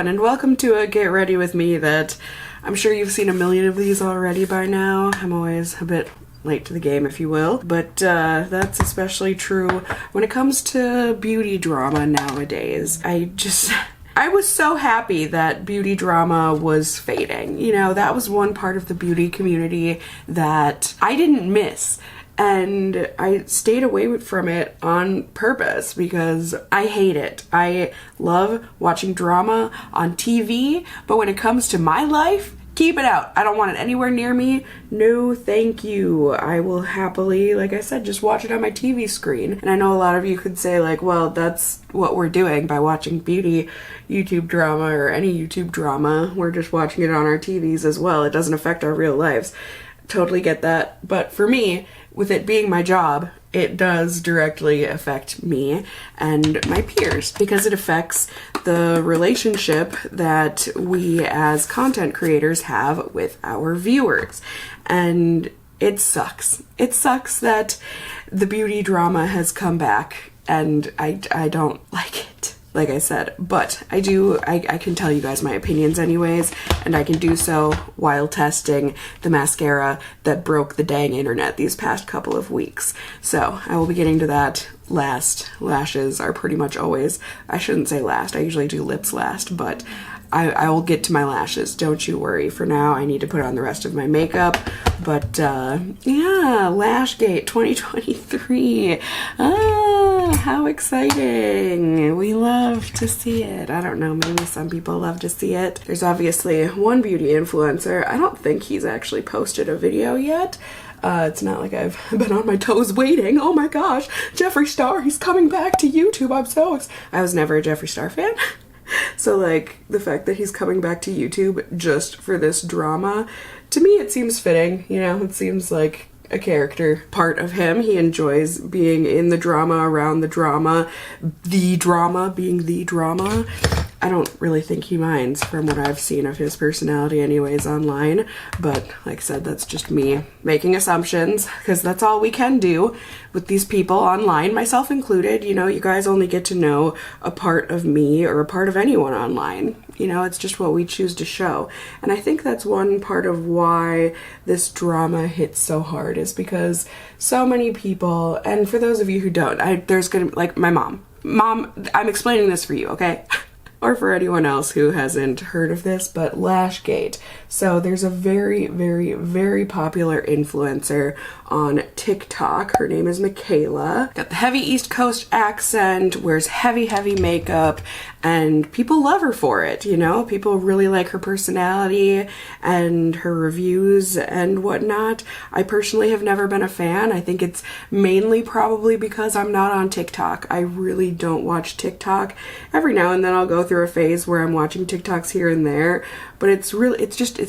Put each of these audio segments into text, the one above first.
everyone, and welcome to a Get Ready With Me that I'm sure you've seen a million of these already by now. I'm always a bit late to the game, if you will, but that's especially true when it comes to beauty drama nowadays. I was so happy that beauty drama was fading. You know, that was one part of the beauty community that I didn't miss. And I stayed away from it on purpose because I hate it. I love watching drama on TV, but when it comes to my life, keep it out. I don't want it anywhere near me. No, thank you. I will happily, like I said, just watch it on my TV screen. And I know a lot of you could say like, well, that's what we're doing by watching beauty YouTube drama or any YouTube drama. We're just watching it on our TVs as well. It doesn't affect our real lives. Totally get that. But for me, with it being my job, it does directly affect me and my peers because it affects the relationship that we as content creators have with our viewers. And it sucks. It sucks that the beauty drama has come back and I don't like it. Like I said, but I can tell you guys my opinions anyways, and I can do so while testing the mascara that broke the dang internet these past couple of weeks. So I will be getting to that last. Lashes are pretty much always, I shouldn't say last, I usually do lips last, but I will get to my lashes, don't you worry. For now, I need to put on the rest of my makeup, but yeah, Lashgate 2023. How exciting. We love to see it. I don't know, maybe some people love to see it. There's obviously one beauty influencer. I don't think he's actually posted a video yet. It's not like I've been on my toes waiting. Oh my gosh, Jeffree Star, he's coming back to YouTube. I'm so excited. I was never a Jeffree Star fan. So like the fact that he's coming back to YouTube just for this drama, to me it seems fitting, you know, it seems like a character part of him. He enjoys being in the drama, around the drama being the drama. I don't really think he minds from what I've seen of his personality anyways online, but like I said, that's just me making assumptions because that's all we can do with these people online, myself included. You know, you guys only get to know a part of me or a part of anyone online. You know, it's just what we choose to show. And I think that's one part of why this drama hits so hard is because so many people, and for those of you who don't, there's gonna be like my mom, I'm explaining this for you, okay? Or for anyone else who hasn't heard of this, but Lashgate. So there's a very, very, very popular influencer on TikTok. Her name is Michaela. Got the heavy East Coast accent, wears heavy, heavy makeup, and people love her for it, you know? People really like her personality and her reviews and whatnot. I personally have never been a fan. I think it's mainly probably because I'm not on TikTok. I really don't watch TikTok. Every now and then I'll go through a phase where I'm watching TikToks here and there, but it's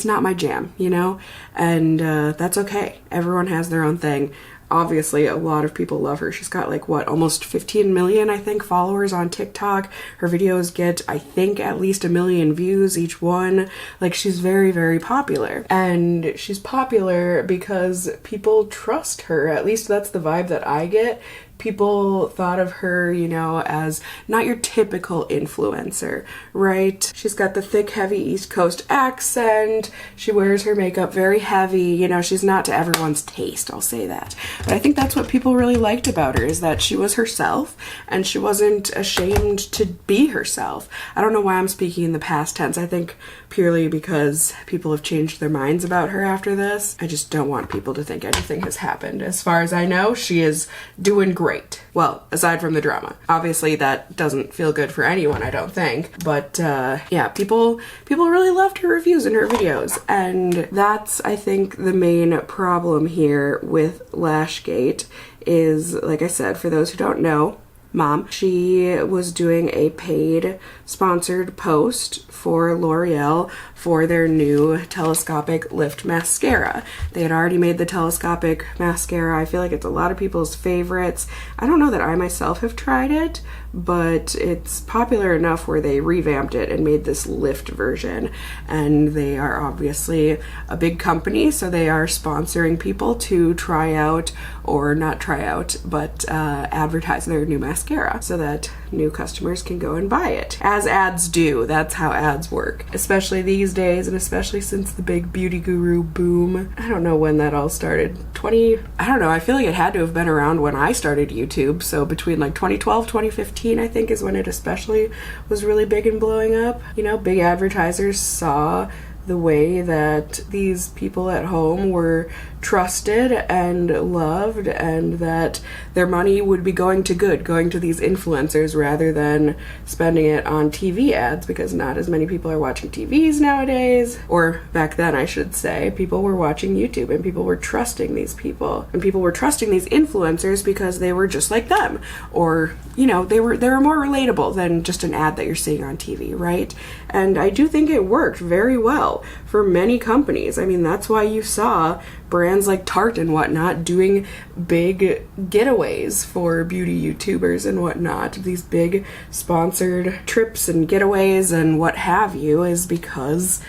not my jam, you know? And that's okay. Everyone has their own thing. Obviously, a lot of people love her. She's got like, what, almost 15 million, I think, followers on TikTok. Her videos get, I think, at least 1 million views each one. Like, she's very, very popular. And she's popular because people trust her. At least that's the vibe that I get. People thought of her, you know, as not your typical influencer, right? She's got the thick, heavy East Coast accent. She wears her makeup very heavy. You know, she's not to everyone's taste, I'll say that. But I think that's what people really liked about her, is that she was herself and she wasn't ashamed to be herself. I don't know why I'm speaking in the past tense. I think purely because people have changed their minds about her after this. I just don't want people to think anything has happened. As far as I know, she is doing great. Well, aside from the drama. Obviously that doesn't feel good for anyone, I don't think. But yeah, people really loved her reviews and her videos. And that's, I think, the main problem here with Lashgate is, like I said, for those who don't know, Mom, she was doing a paid sponsored post for L'Oreal for their new Telescopic Lift Mascara. They had already made the Telescopic Mascara. I feel like it's a lot of people's favorites. I don't know that I myself have tried it, but it's popular enough where they revamped it and made this lift version. And they are obviously a big company, so they are sponsoring people to try out, or not try out, but advertise their new mascara so that new customers can go and buy it. As ads do, that's how ads work. Especially these days, and especially since the big beauty guru boom. I don't know when that all started. I don't know, I feel like it had to have been around when I started YouTube, so between like 2012, 2015, I think is when it especially was really big and blowing up. You know, big advertisers saw the way that these people at home were trusted and loved, and that their money would be going to these influencers rather than spending it on TV ads, because not as many people are watching TVs nowadays. Or back then, I should say, people were watching YouTube and people were trusting these people, and people were trusting these influencers because they were just like them, or you know, they were more relatable than just an ad that you're seeing on TV, right? And I do think it worked very well for many companies. I mean, that's why you saw brands like Tarte and whatnot doing big getaways for beauty YouTubers and whatnot. These big sponsored trips and getaways and what have you, is because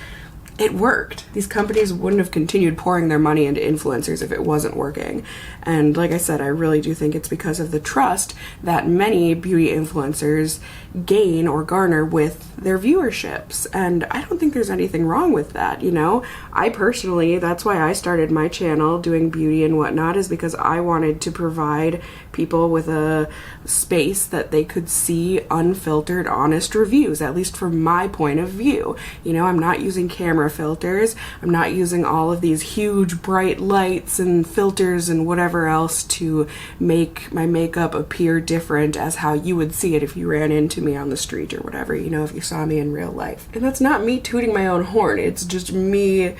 it worked. These companies wouldn't have continued pouring their money into influencers if it wasn't working. And like I said, I really do think it's because of the trust that many beauty influencers gain or garner with their viewerships. And I don't think there's anything wrong with that, you know? I personally, that's why I started my channel doing beauty and whatnot, is because I wanted to provide people with a space that they could see unfiltered, honest reviews, at least from my point of view. You know, I'm not using camera filters. I'm not using all of these huge bright lights and filters and whatever else to make my makeup appear different as how you would see it if you ran into me on the street or whatever, you know, if you saw me in real life. And that's not me tooting my own horn. It's just me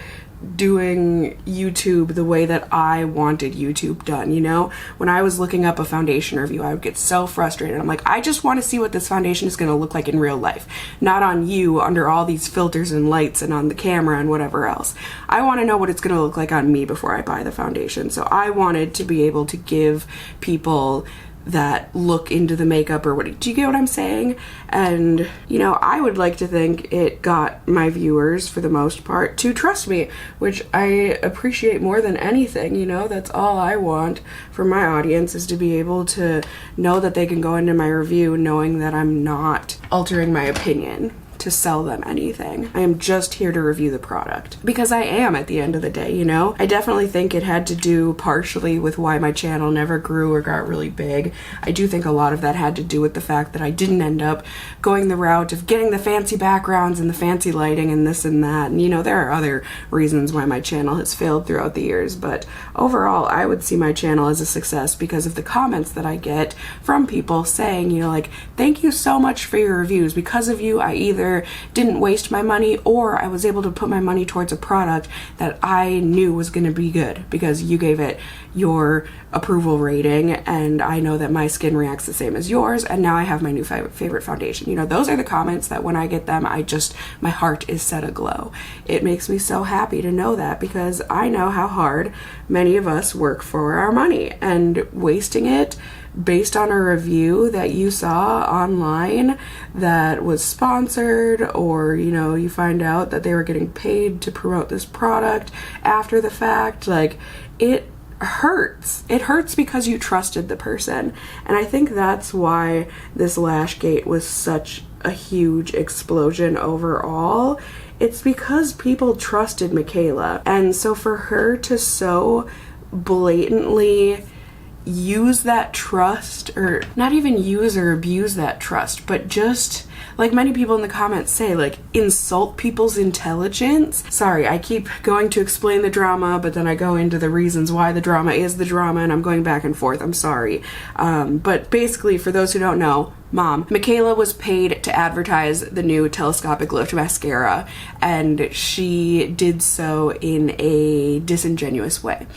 doing YouTube the way that I wanted YouTube done, you know? When I was looking up a foundation review, I would get so frustrated. I'm like, I just want to see what this foundation is going to look like in real life, not on you under all these filters and lights and on the camera and whatever else. I want to know what it's going to look like on me before I buy the foundation. So I wanted to be able to give people that look into the makeup, or what, do you get what I'm saying? And you know, I would like to think it got my viewers for the most part to trust me, which I appreciate more than anything. You know, that's all I want for my audience, is to be able to know that they can go into my review knowing that I'm not altering my opinion to sell them anything. I am just here to review the product, because I am at the end of the day, you know? I definitely think it had to do partially with why my channel never grew or got really big. I do think a lot of that had to do with the fact that I didn't end up going the route of getting the fancy backgrounds and the fancy lighting and this and that. And you know, there are other reasons why my channel has failed throughout the years, but overall, I would see my channel as a success because of the comments that I get from people saying, you know, like, thank you so much for your reviews. Because of you, I either didn't waste my money, or I was able to put my money towards a product that I knew was going to be good because you gave it your approval rating, and I know that my skin reacts the same as yours, and now I have my new favorite foundation. You know, those are the comments that when I get them, my heart is set aglow. It makes me so happy to know that, because I know how hard many of us work for our money, and wasting it based on a review that you saw online that was sponsored, or you know, you find out that they were getting paid to promote this product after the fact, like, it hurts. It hurts because you trusted the person. And I think that's why this Lashgate was such a huge explosion overall. It's because people trusted Michaela, and so for her to so blatantly use that trust, or not even use or abuse that trust, but just, like many people in the comments say, like, insult people's intelligence. Sorry, I keep going to explain the drama, but then I go into the reasons why the drama is the drama, and I'm going back and forth. I'm sorry. But basically, for those who don't know, Michaela was paid to advertise the new Telescopic Lift Mascara, and she did so in a disingenuous way.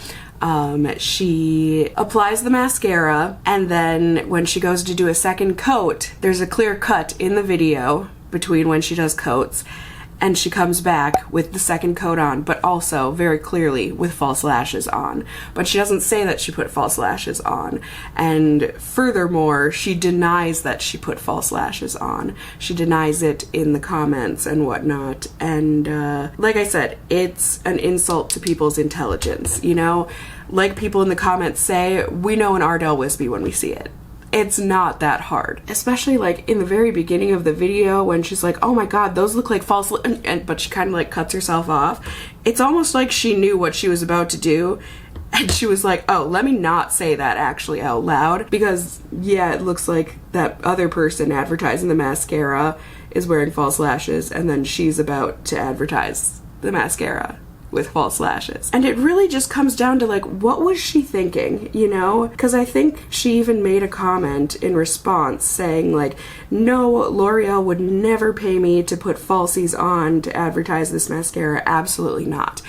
She applies the mascara, and then when she goes to do a second coat, there's a clear cut in the video between when she does coats, and she comes back with the second coat on, but also very clearly with false lashes on. But she doesn't say that she put false lashes on. And furthermore, she denies that she put false lashes on. She denies it in the comments and whatnot. And like I said, it's an insult to people's intelligence, you know? Like people in the comments say, we know an Ardell Wispy when we see it. It's not that hard, especially like in the very beginning of the video when she's like, oh my god, those look like false but she kind of like cuts herself off. It's almost like she knew what she was about to do, and she was like, oh, let me not say that actually out loud, because yeah, it looks like that other person advertising the mascara is wearing false lashes, and then she's about to advertise the mascara with false lashes. And it really just comes down to like, what was she thinking, you know? Because I think she even made a comment in response saying like, no, L'Oreal would never pay me to put falsies on to advertise this mascara. Absolutely not.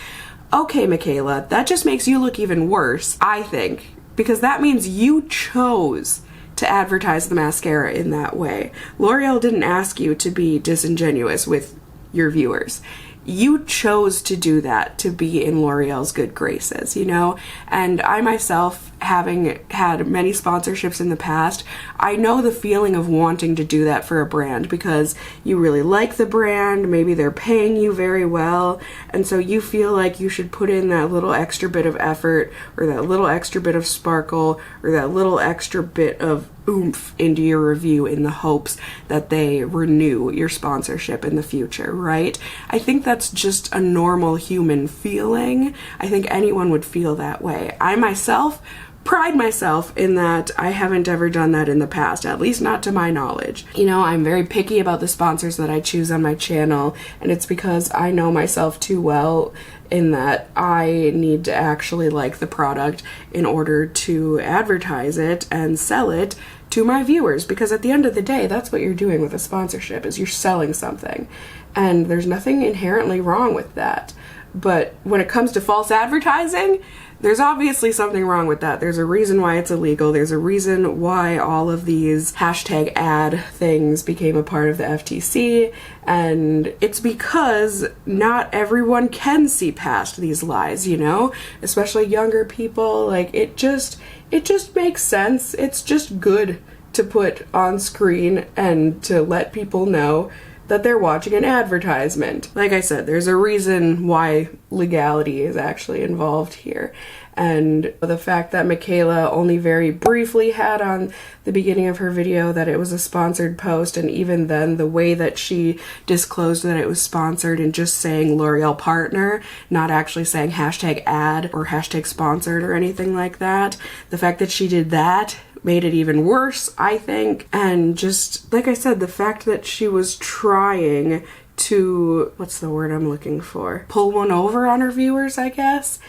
Okay, Michaela, that just makes you look even worse, I think, because that means you chose to advertise the mascara in that way. L'Oreal didn't ask you to be disingenuous with your viewers. You chose to do that to be in L'Oreal's good graces, you know? And I myself, having had many sponsorships in the past, I know the feeling of wanting to do that for a brand because you really like the brand, maybe they're paying you very well, and so you feel like you should put in that little extra bit of effort or that little extra bit of sparkle or that little extra bit of oomph into your review in the hopes that they renew your sponsorship in the future, right? I think that's just a normal human feeling. I think anyone would feel that way. I myself pride myself in that I haven't ever done that in the past, at least not to my knowledge. You know, I'm very picky about the sponsors that I choose on my channel, and it's because I know myself too well in that I need to actually like the product in order to advertise it and sell it to my viewers, because at the end of the day, that's what you're doing with a sponsorship, is you're selling something, and there's nothing inherently wrong with that. But when it comes to false advertising, there's obviously something wrong with that. There's a reason why it's illegal. There's a reason why all of these hashtag ad things became a part of the FTC, and it's because not everyone can see past these lies, you know? Especially younger people. Like, it just makes sense. It's just good to put on screen and to let people know that they're watching an advertisement. Like I said, there's a reason why legality is actually involved here. And the fact that Michaela only very briefly had on the beginning of her video that it was a sponsored post, and even then the way that she disclosed that it was sponsored and just saying L'Oreal partner, not actually saying hashtag ad or hashtag sponsored or anything like that, the fact that she did that made it even worse, I think. And just, like I said, the fact that she was trying to, what's the word I'm looking for? Pull one over on her viewers, I guess.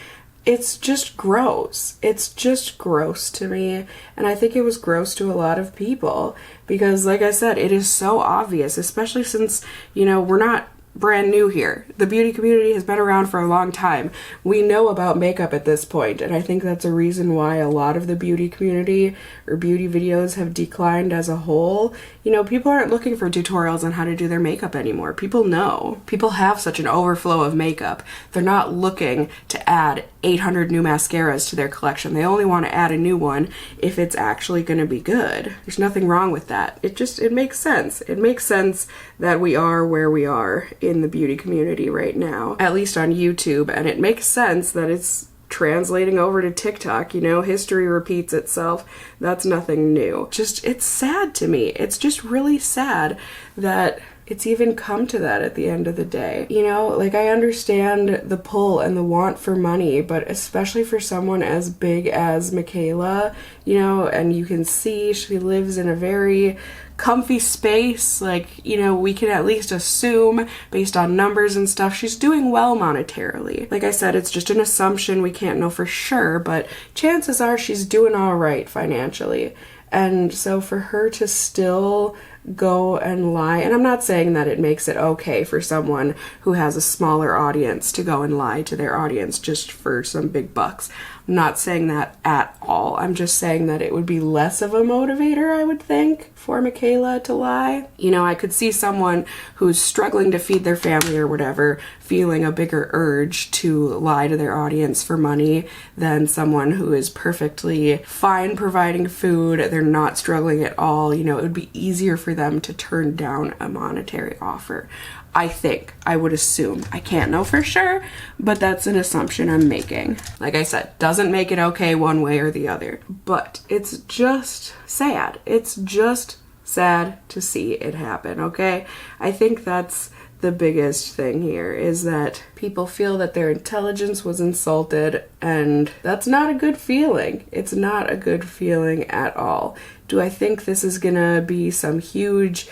It's just gross. It's just gross to me. And I think it was gross to a lot of people because, like I said, it is so obvious, especially since, you know, we're not brand new here. The beauty community has been around for a long time. We know about makeup at this point, and I think that's a reason why a lot of the beauty community or beauty videos have declined as a whole. You know, people aren't looking for tutorials on how to do their makeup anymore. People know. People have such an overflow of makeup. They're not looking to add 800 new mascaras to their collection. They only want to add a new one if it's actually going to be good. There's nothing wrong with that. It makes sense. It makes sense that we are where we are in the beauty community right now, at least on YouTube, and it makes sense that it's translating over to TikTok. You know, history repeats itself. That's nothing new. Just, it's sad to me. It's just really sad that it's even come to that at the end of the day. You know, like, I understand the pull and the want for money, but especially for someone as big as Michaela, you know, and you can see she lives in a very comfy space. Like, you know, we can at least assume based on numbers and stuff she's doing well monetarily. Like I said, it's just an assumption. We can't know for sure, but chances are she's doing all right financially. And so for her to still go and lie, and I'm not saying that it makes it okay for someone who has a smaller audience to go and lie to their audience just for some big bucks. I'm not saying that at all. I'm just saying that it would be less of a motivator, I would think, for Michaela to lie. You know, I could see someone who's struggling to feed their family or whatever feeling a bigger urge to lie to their audience for money than someone who is perfectly fine providing food. They're not struggling at all. You know, it would be easier for them to turn down a monetary offer. I think. I would assume. I can't know for sure, but that's an assumption I'm making. Like I said, doesn't make it okay one way or the other. But it's just sad. It's just sad to see it happen, okay? I think that's the biggest thing here, is that people feel that their intelligence was insulted, and that's not a good feeling. It's not a good feeling at all. Do I think this is gonna be some huge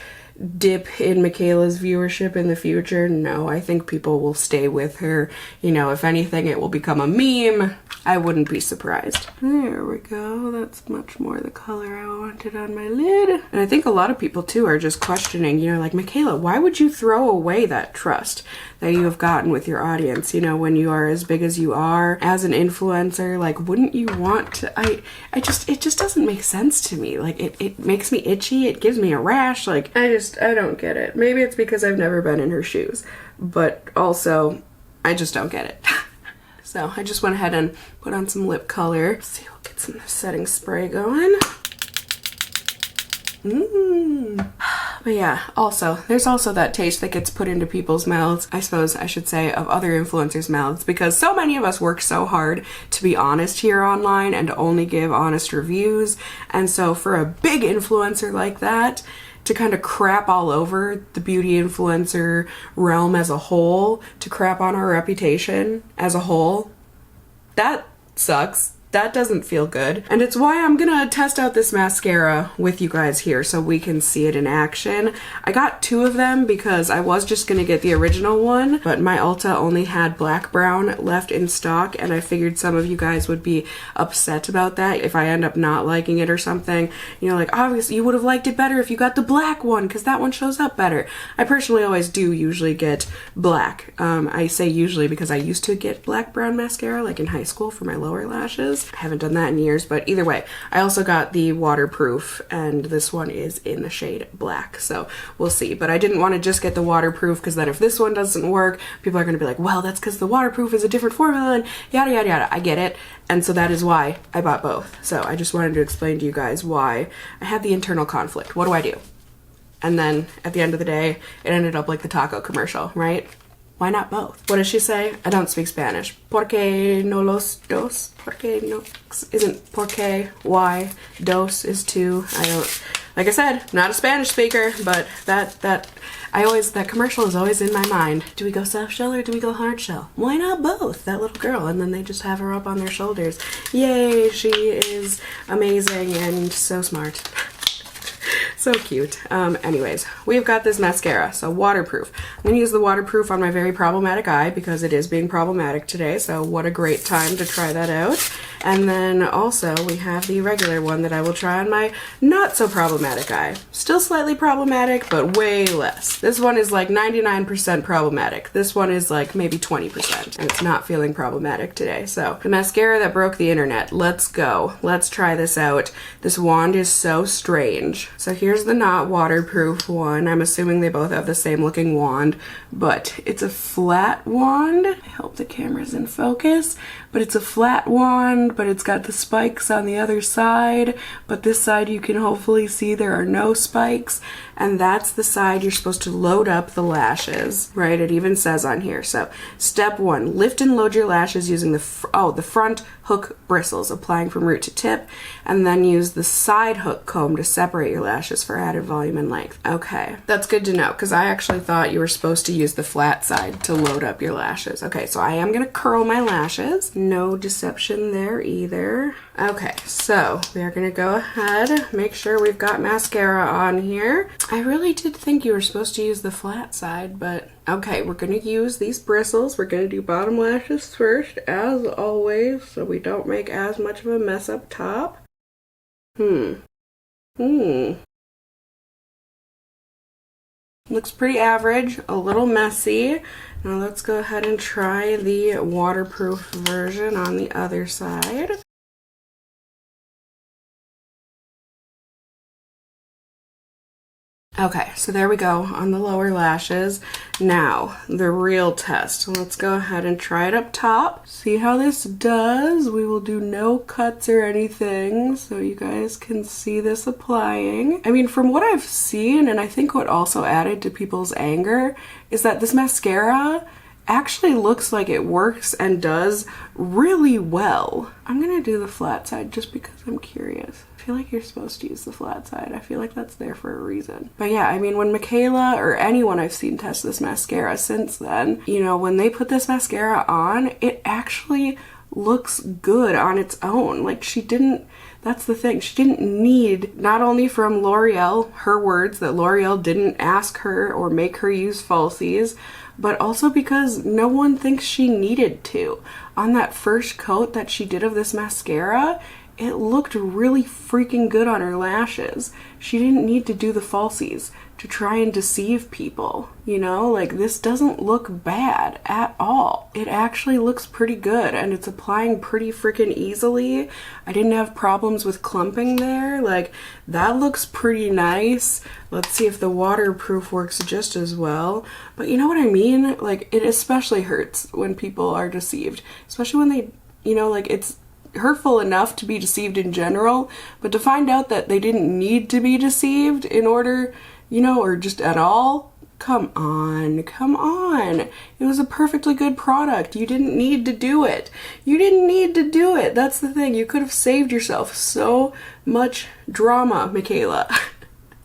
dip in Michaela's viewership in the future? No, I think people will stay with her. You know, if anything, it will become a meme. I wouldn't be surprised. There we go. That's much more the color I wanted on my lid. And I think a lot of people too are just questioning, you know, like, Michaela, why would you throw away that trust that you have gotten with your audience? You know, when you are as big as you are as an influencer, like, wouldn't you want to, it just doesn't make sense to me. Like, it makes me itchy. It gives me a rash. Like, I don't get it. Maybe it's because I've never been in her shoes, but also I just don't get it. So I just went ahead and put on some lip color. Let's see, we'll get some setting spray going. But yeah, also, there's also that taste that gets put into people's mouths, I suppose I should say, of other influencers' mouths, because so many of us work so hard to be honest here online and to only give honest reviews. And so for a big influencer like that to kind of crap all over the beauty influencer realm as a whole, to crap on our reputation as a whole, that sucks. That doesn't feel good. And it's why I'm gonna test out this mascara with you guys here so we can see it in action. I got 2 of them because I was just gonna get the original one, but my Ulta only had black brown left in stock, and I figured some of you guys would be upset about that if I end up not liking it or something. You know, like, obviously you would have liked it better if you got the black one because that one shows up better. I personally always do usually get black. I say usually because I used to get black brown mascara like in high school for my lower lashes. I haven't done that in years, but either way, I also got the waterproof, and this one is in the shade black, so we'll see. But I didn't want to just get the waterproof because then if this one doesn't work, people are going to be like, well, that's because the waterproof is a different formula and yada yada yada. I get it, and so that is why I bought both. So I just wanted to explain to you guys why I had the internal conflict. What do I do? And then at the end of the day, it ended up like the taco commercial, right? Why not both? What does she say? I don't speak Spanish. Porque no los dos? Porque no isn't porque, why, dos is two. I don't, like I said, not a Spanish speaker, but that commercial is always in my mind. Do we go soft shell or do we go hard shell? Why not both? That little girl, and then they just have her up on their shoulders. Yay, she is amazing and so smart. So cute. Anyways, we've got this mascara, so waterproof. I'm going to use the waterproof on my very problematic eye because it is being problematic today, so what a great time to try that out. And then also we have the regular one that I will try on my not so problematic eye. Still slightly problematic, but way less. This one is like 99% problematic. This one is like maybe 20%, and it's not feeling problematic today. So the mascara that broke the internet. Let's go. Let's try this out. This wand is so strange. So here's the not waterproof one. I'm assuming they both have the same looking wand, but it's a flat wand. I hope the camera's in focus, but it's a flat wand, but it's got the spikes on the other side, but this side you can hopefully see there are no spikes, and that's the side you're supposed to load up the lashes, right? It even says on here. So step 1, lift and load your lashes using the front hook bristles, applying from root to tip, and then use the side hook comb to separate your lashes for added volume and length. Okay, that's good to know, because I actually thought you were supposed to use the flat side to load up your lashes. Okay, so I am gonna curl my lashes. No deception there either. Okay, so we are gonna go ahead, make sure we've got mascara on here. I really did think you were supposed to use the flat side, but okay, we're gonna use these bristles. We're gonna do bottom lashes first, as always, so we don't make as much of a mess up top. Looks pretty average, a little messy. Now let's go ahead and try the waterproof version on the other side. Okay, so there we go on the lower lashes. Now, the real test. Let's go ahead and try it up top. See how this does. We will do no cuts or anything, so you guys can see this applying. I mean, from what I've seen, and I think what also added to people's anger, is that this mascara actually looks like it works and does really well. I'm gonna do the flat side just because I'm curious. I feel like you're supposed to use the flat side. I feel like that's there for a reason. But yeah, I mean, when Michaela or anyone I've seen test this mascara since then, you know, when they put this mascara on, it actually looks good on its own. Like, she didn't, that's the thing, she didn't need, not only from L'Oreal, her words that L'Oreal didn't ask her or make her use falsies, but also because no one thinks she needed to. On that first coat that she did of this mascara, it looked really freaking good on her lashes. She didn't need to do the falsies to try and deceive people, you know? Like, this doesn't look bad at all. It actually looks pretty good, and it's applying pretty freaking easily. I didn't have problems with clumping there. Like, that looks pretty nice. Let's see if the waterproof works just as well. But you know what I mean? Like, it especially hurts when people are deceived, especially when they, you know, like, it's hurtful enough to be deceived in general, but to find out that they didn't need to be deceived in order, you know, or just at all, come on, come on. It was a perfectly good product. You didn't need to do it. You didn't need to do it. That's the thing. You could have saved yourself so much drama, Michaela.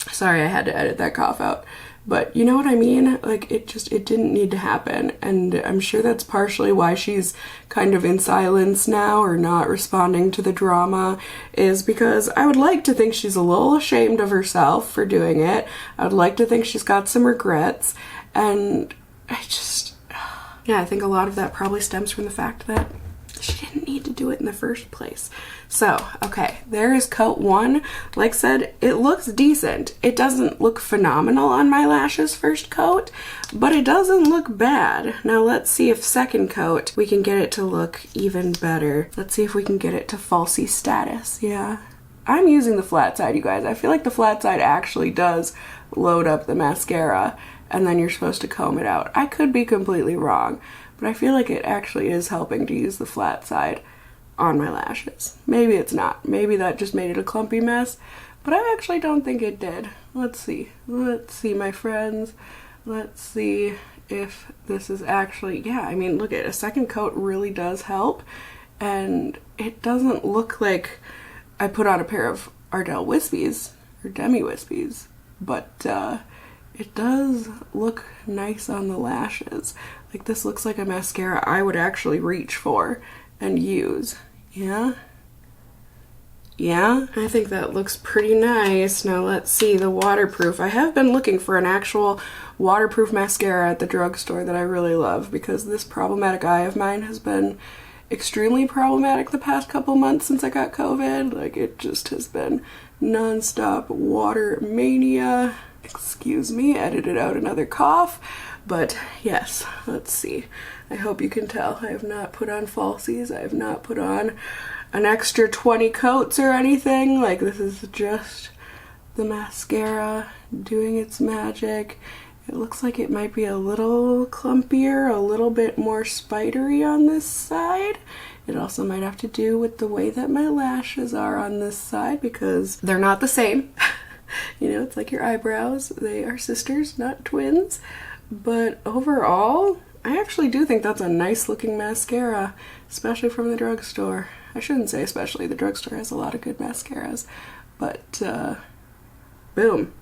Sorry, I had to edit that cough out. But you know what I mean? Like, it didn't need to happen. And I'm sure that's partially why she's kind of in silence now or not responding to the drama, is because I would like to think she's a little ashamed of herself for doing it. I would like to think she's got some regrets. And yeah, I think a lot of that probably stems from the fact that she didn't need to do it in the first place. So, okay, there is coat one. Like I said, it looks decent. It doesn't look phenomenal on my lashes first coat, but it doesn't look bad. Now let's see if second coat we can get it to look even better. Let's see if we can get it to falsie status. Yeah. I'm using the flat side, you guys. I feel like the flat side actually does load up the mascara, and then you're supposed to comb it out. I could be completely wrong, but I feel like it actually is helping to use the flat side on my lashes. Maybe it's not. Maybe that just made it a clumpy mess, but I actually don't think it did. Let's see. Let's see, my friends. Let's see if this is actually, yeah, I mean, look at it. A second coat really does help, and it doesn't look like I put on a pair of Ardell Wispies or Demi Wispies, but it does look nice on the lashes. Like, this looks like a mascara I would actually reach for and use. Yeah? Yeah? I think that looks pretty nice. Now let's see the waterproof. I have been looking for an actual waterproof mascara at the drugstore that I really love, because this problematic eye of mine has been extremely problematic the past couple months since I got COVID. Like, it just has been non-stop water mania. Excuse me, edited out another cough. But yes, let's see. I hope you can tell I have not put on falsies. I have not put on an extra 20 coats or anything. Like, this is just the mascara doing its magic. It looks like it might be a little clumpier, a little bit more spidery on this side. It also might have to do with the way that my lashes are on this side, because they're not the same. You know, it's like your eyebrows. They are sisters, not twins. But overall, I actually do think that's a nice looking mascara, especially from the drugstore. I shouldn't say especially, the drugstore has a lot of good mascaras, but boom.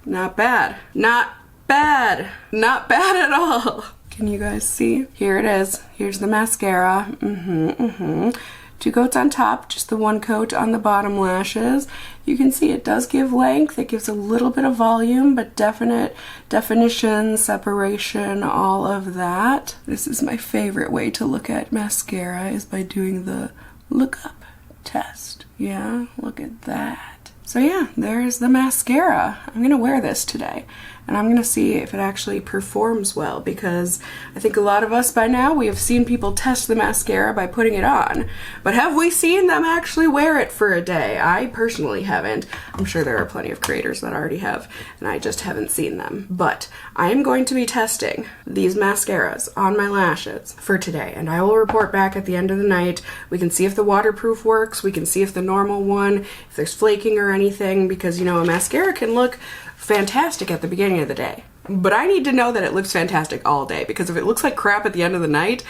Not bad. Not bad. Not bad at all. Can you guys see? Here it is. Here's the mascara. 2 coats on top, just the 1 coat on the bottom lashes. You can see it does give length. It gives a little bit of volume, but definite definition, separation, all of that. This is my favorite way to look at mascara, is by doing the lookup test. Yeah, look at that. So yeah, there's the mascara. I'm gonna wear this today. and I'm gonna see if it actually performs well, because I think a lot of us by now, we have seen people test the mascara by putting it on, but have we seen them actually wear it for a day? I personally haven't. I'm sure there are plenty of creators that already have, and I just haven't seen them. But I am going to be testing these mascaras on my lashes for today, and I will report back at the end of the night. We can see if the waterproof works, we can see if the normal one, if there's flaking or anything, because you know, a mascara can look fantastic at the beginning of the day. But I need to know that it looks fantastic all day, because if it looks like crap at the end of the night,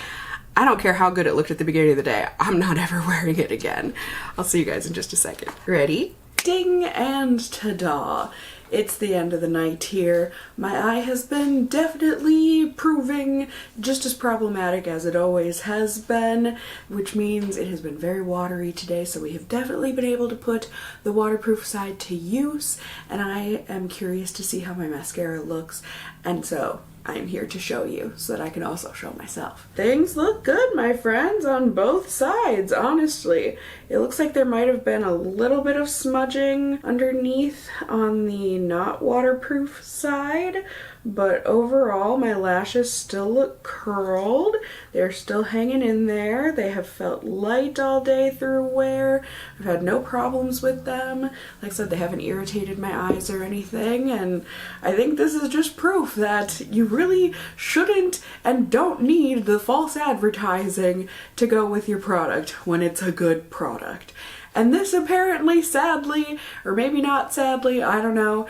I don't care how good it looked at the beginning of the day, I'm not ever wearing it again. I'll see you guys in just a second. Ready? Ding and ta-da! It's the end of the night here. My eye has been definitely proving just as problematic as it always has been, which means it has been very watery today, so we have definitely been able to put the waterproof side to use, and I am curious to see how my mascara looks, and so I'm here to show you so that I can also show myself. Things look good, my friends, on both sides, honestly. It looks like there might have been a little bit of smudging underneath on the not waterproof side, but overall my lashes still look curled. They're still hanging in there. They have felt light all day through wear. I've had no problems with them. Like I said, they haven't irritated my eyes or anything, and I think this is just proof that you really shouldn't and don't need the false advertising to go with your product when it's a good product. And this apparently, sadly, or maybe not sadly, I don't know,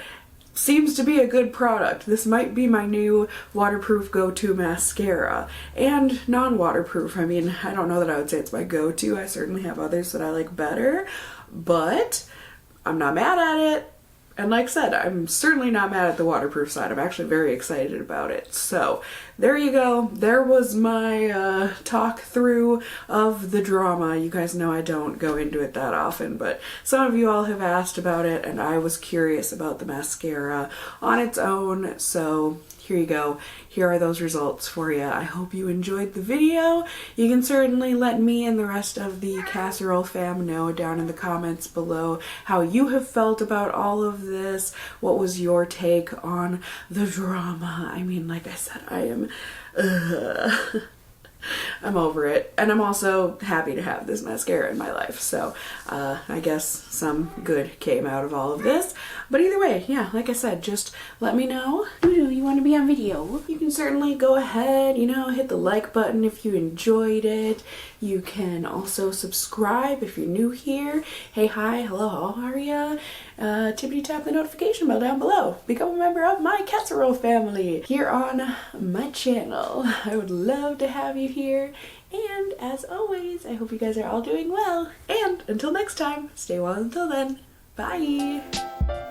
seems to be a good product. This might be my new waterproof go-to mascara, and non-waterproof. I mean, I don't know that I would say it's my go-to. I certainly have others that I like better, but I'm not mad at it. And like I said, I'm certainly not mad at the waterproof side. I'm actually very excited about it. So there you go. There was my talk through of the drama. You guys know I don't go into it that often, but some of you all have asked about it, and I was curious about the mascara on its own. So here you go. Here are those results for you. I hope you enjoyed the video. You can certainly let me and the rest of the Casserole fam know down in the comments below how you have felt about all of this. What was your take on the drama? I mean, like I said, I am I'm over it, and I'm also happy to have this mascara in my life, so I guess some good came out of all of this. But either way, yeah, like I said, just let me know. You want to be on video? You can certainly go ahead, you know, hit the like button if you enjoyed it. You can also subscribe if you're new here. Hey, hi, hello, how are ya? Tippity tap the notification bell down below. Become a member of my Casserole family here on my channel. I would love to have you here. And as always, I hope you guys are all doing well. And until next time, stay well until then. Bye!